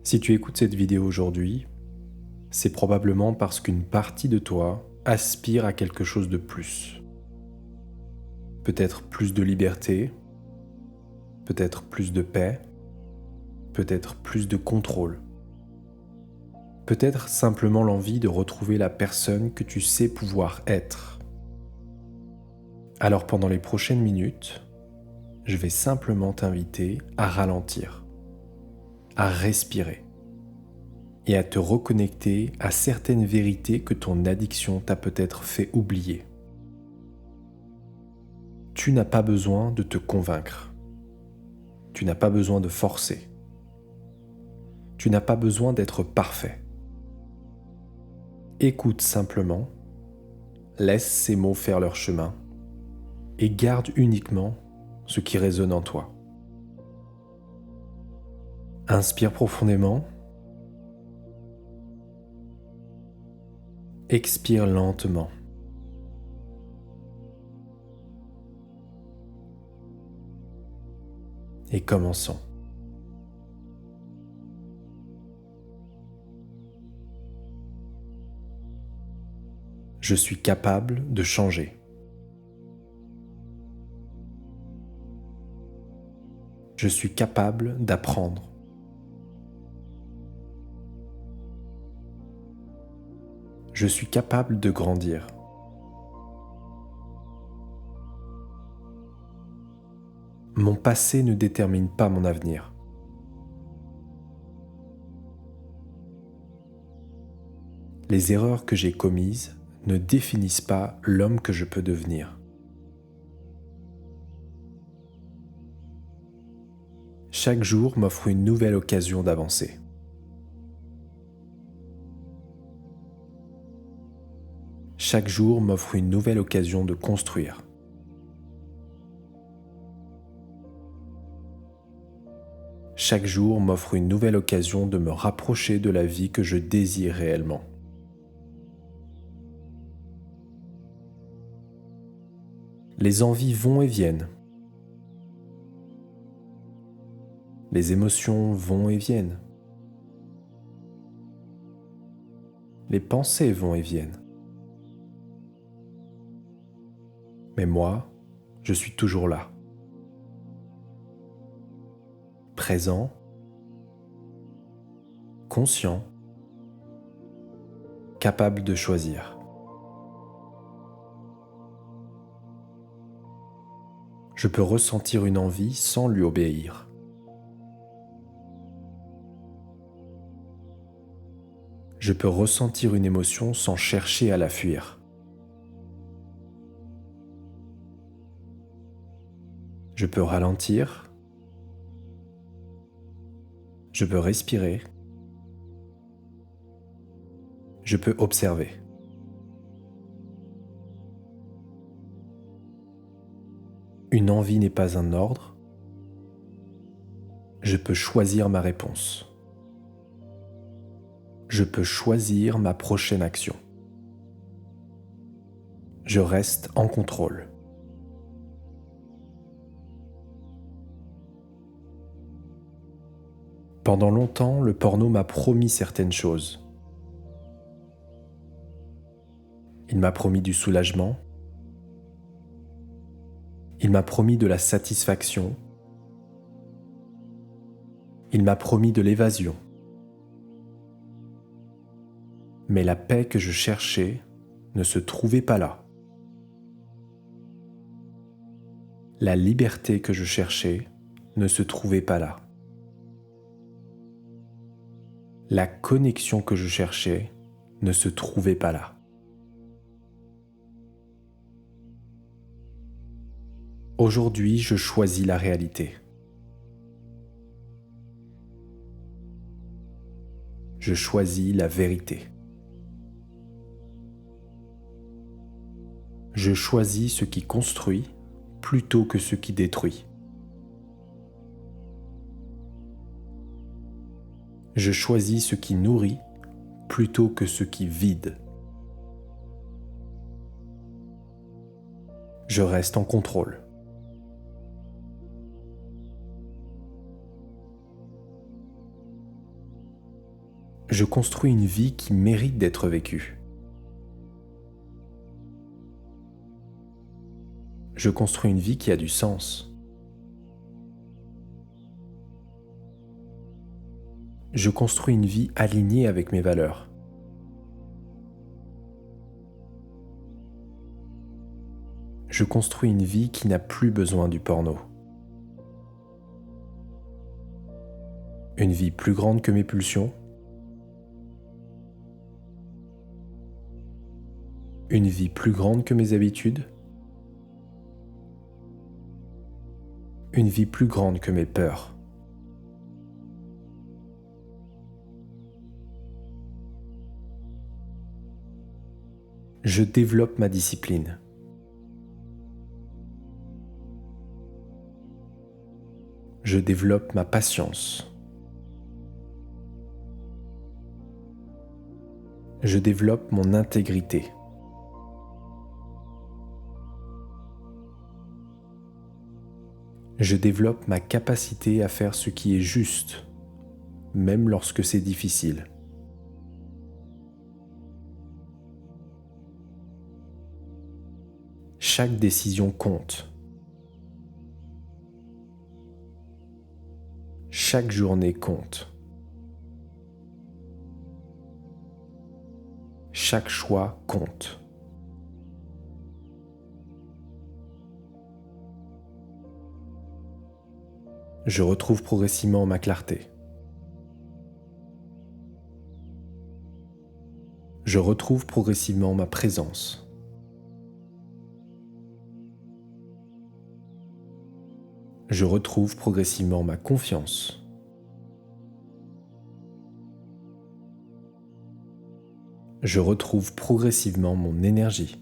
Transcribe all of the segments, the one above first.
Si tu écoutes cette vidéo aujourd'hui, c'est probablement parce qu'une partie de toi aspire à quelque chose de plus. Peut-être plus de liberté, peut-être plus de paix, peut-être plus de contrôle. Peut-être simplement l'envie de retrouver la personne que tu sais pouvoir être. Alors pendant les prochaines minutes, je vais simplement t'inviter à ralentir, à respirer et à te reconnecter à certaines vérités que ton addiction t'a peut-être fait oublier. Tu n'as pas besoin de te convaincre. Tu n'as pas besoin de forcer. Tu n'as pas besoin d'être parfait. Écoute simplement, laisse ces mots faire leur chemin et garde uniquement ce qui résonne en toi. Inspire profondément. Expire lentement. Et commençons. Je suis capable de changer. Je suis capable d'apprendre. Je suis capable de grandir. Mon passé ne détermine pas mon avenir. Les erreurs que j'ai commises ne définissent pas l'homme que je peux devenir. Chaque jour m'offre une nouvelle occasion d'avancer. Chaque jour m'offre une nouvelle occasion de construire. Chaque jour m'offre une nouvelle occasion de me rapprocher de la vie que je désire réellement. Les envies vont et viennent. Les émotions vont et viennent. Les pensées vont et viennent. Mais moi, je suis toujours là. Présent, conscient, capable de choisir. Je peux ressentir une envie sans lui obéir. Je peux ressentir une émotion sans chercher à la fuir. Je peux ralentir. Je peux respirer. Je peux observer. Une envie n'est pas un ordre. Je peux choisir ma réponse. Je peux choisir ma prochaine action. Je reste en contrôle. Pendant longtemps, le porno m'a promis certaines choses. Il m'a promis du soulagement. Il m'a promis de la satisfaction. Il m'a promis de l'évasion. Mais la paix que je cherchais ne se trouvait pas là. La liberté que je cherchais ne se trouvait pas là. La connexion que je cherchais ne se trouvait pas là. Aujourd'hui, je choisis la réalité. Je choisis la vérité. Je choisis ce qui construit plutôt que ce qui détruit. Je choisis ce qui nourrit plutôt que ce qui vide. Je reste en contrôle. Je construis une vie qui mérite d'être vécue. Je construis une vie qui a du sens. Je construis une vie alignée avec mes valeurs. Je construis une vie qui n'a plus besoin du porno. Une vie plus grande que mes pulsions. Une vie plus grande que mes habitudes. Une vie plus grande que mes peurs. Je développe ma discipline. Je développe ma patience. Je développe mon intégrité. Je développe ma capacité à faire ce qui est juste, même lorsque c'est difficile. Chaque décision compte. Chaque journée compte. Chaque choix compte. Je retrouve progressivement ma clarté. Je retrouve progressivement ma présence. Je retrouve progressivement ma confiance. Je retrouve progressivement mon énergie.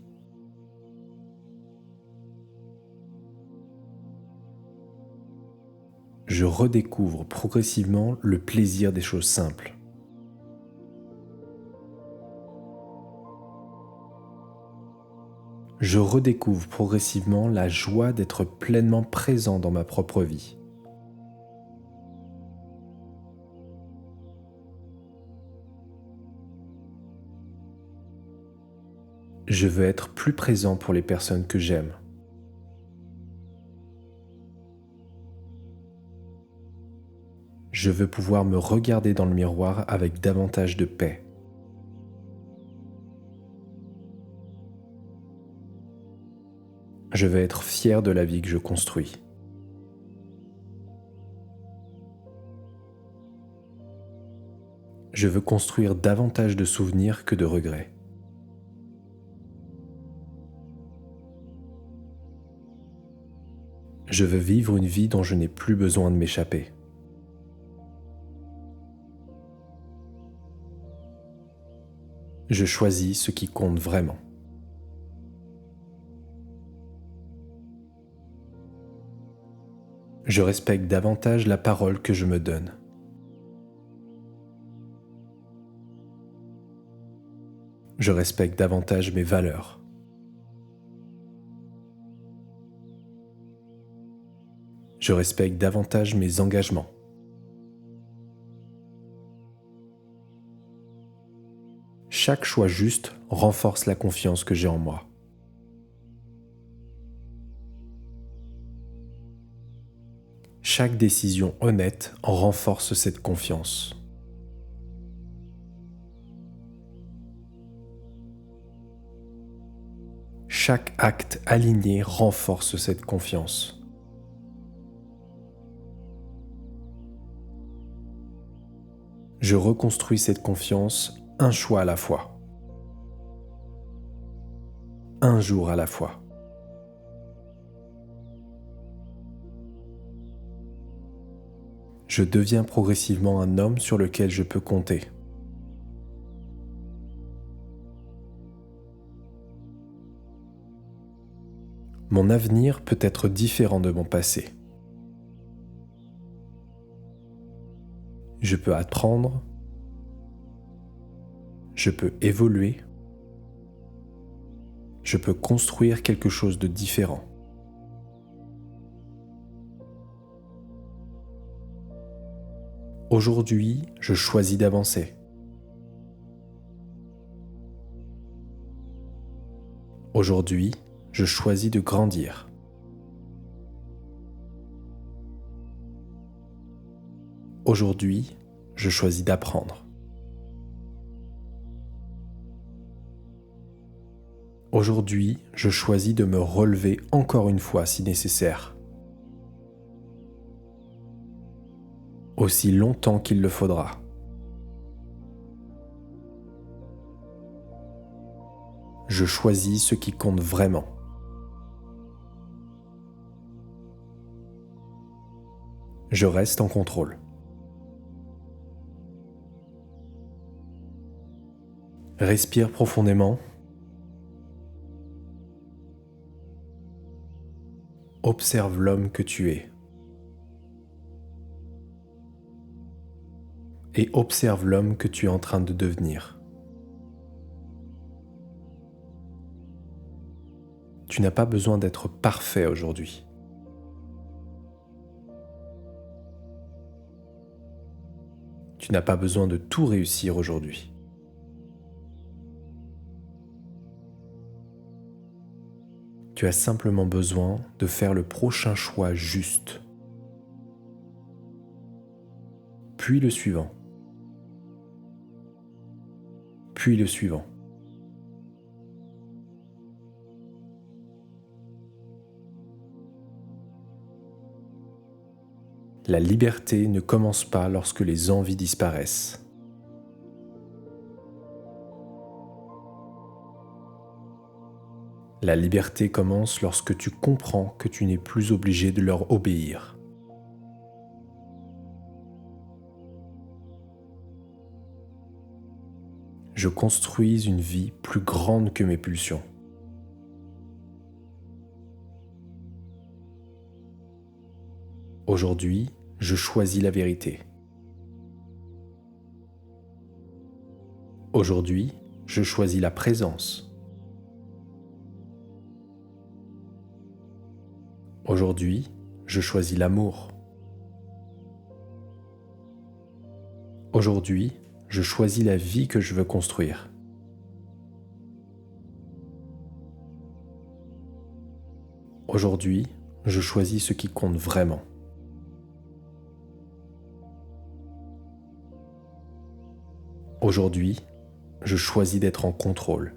Je redécouvre progressivement le plaisir des choses simples. Je redécouvre progressivement la joie d'être pleinement présent dans ma propre vie. Je veux être plus présent pour les personnes que j'aime. Je veux pouvoir me regarder dans le miroir avec davantage de paix. Je veux être fier de la vie que je construis. Je veux construire davantage de souvenirs que de regrets. Je veux vivre une vie dont je n'ai plus besoin de m'échapper. Je choisis ce qui compte vraiment. Je respecte davantage la parole que je me donne. Je respecte davantage mes valeurs. Je respecte davantage mes engagements. Chaque choix juste renforce la confiance que j'ai en moi. Chaque décision honnête renforce cette confiance. Chaque acte aligné renforce cette confiance. Je reconstruis cette confiance un choix à la fois, un jour à la fois. Je deviens progressivement un homme sur lequel je peux compter. Mon avenir peut être différent de mon passé. Je peux apprendre, je peux évoluer, je peux construire quelque chose de différent. Aujourd'hui, je choisis d'avancer. Aujourd'hui, je choisis de grandir. Aujourd'hui, je choisis d'apprendre. Aujourd'hui, je choisis de me relever encore une fois si nécessaire. Aussi longtemps qu'il le faudra. Je choisis ce qui compte vraiment. Je reste en contrôle. Respire profondément. Observe l'homme que tu es. Et observe l'homme que tu es en train de devenir. Tu n'as pas besoin d'être parfait aujourd'hui. Tu n'as pas besoin de tout réussir aujourd'hui. Tu as simplement besoin de faire le prochain choix juste. Puis le suivant. Puis le suivant. La liberté ne commence pas lorsque les envies disparaissent. La liberté commence lorsque tu comprends que tu n'es plus obligé de leur obéir. Je construis une vie plus grande que mes pulsions. Aujourd'hui, je choisis la vérité. Aujourd'hui, je choisis la présence. Aujourd'hui, je choisis l'amour. Aujourd'hui, je choisis la vie que je veux construire. Aujourd'hui, je choisis ce qui compte vraiment. Aujourd'hui, je choisis d'être en contrôle.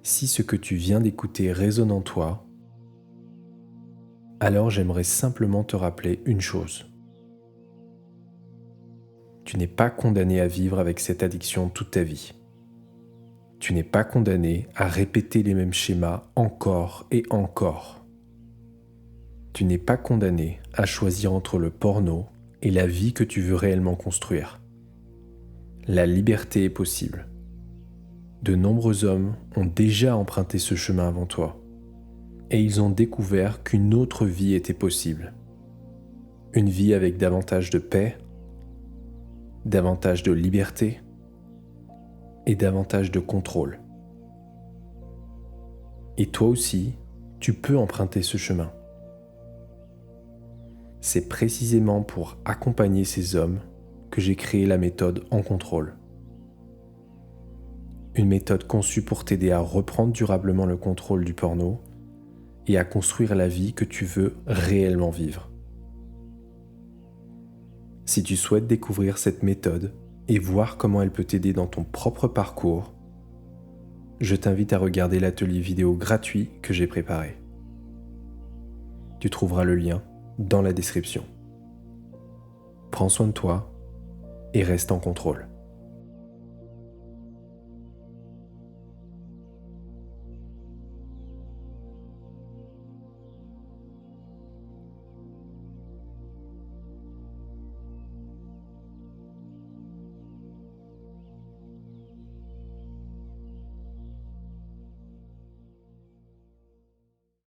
Si ce que tu viens d'écouter résonne en toi, alors j'aimerais simplement te rappeler une chose. Tu n'es pas condamné à vivre avec cette addiction toute ta vie. Tu n'es pas condamné à répéter les mêmes schémas encore et encore. Tu n'es pas condamné à choisir entre le porno et la vie que tu veux réellement construire. La liberté est possible. De nombreux hommes ont déjà emprunté ce chemin avant toi, et ils ont découvert qu'une autre vie était possible. Une vie avec davantage de paix, davantage de liberté et davantage de contrôle. Et toi aussi, tu peux emprunter ce chemin. C'est précisément pour accompagner ces hommes que j'ai créé la méthode En Contrôle. Une méthode conçue pour t'aider à reprendre durablement le contrôle du porno et à construire la vie que tu veux réellement vivre. Si tu souhaites découvrir cette méthode et voir comment elle peut t'aider dans ton propre parcours, je t'invite à regarder l'atelier vidéo gratuit que j'ai préparé. Tu trouveras le lien dans la description. Prends soin de toi et reste en contrôle.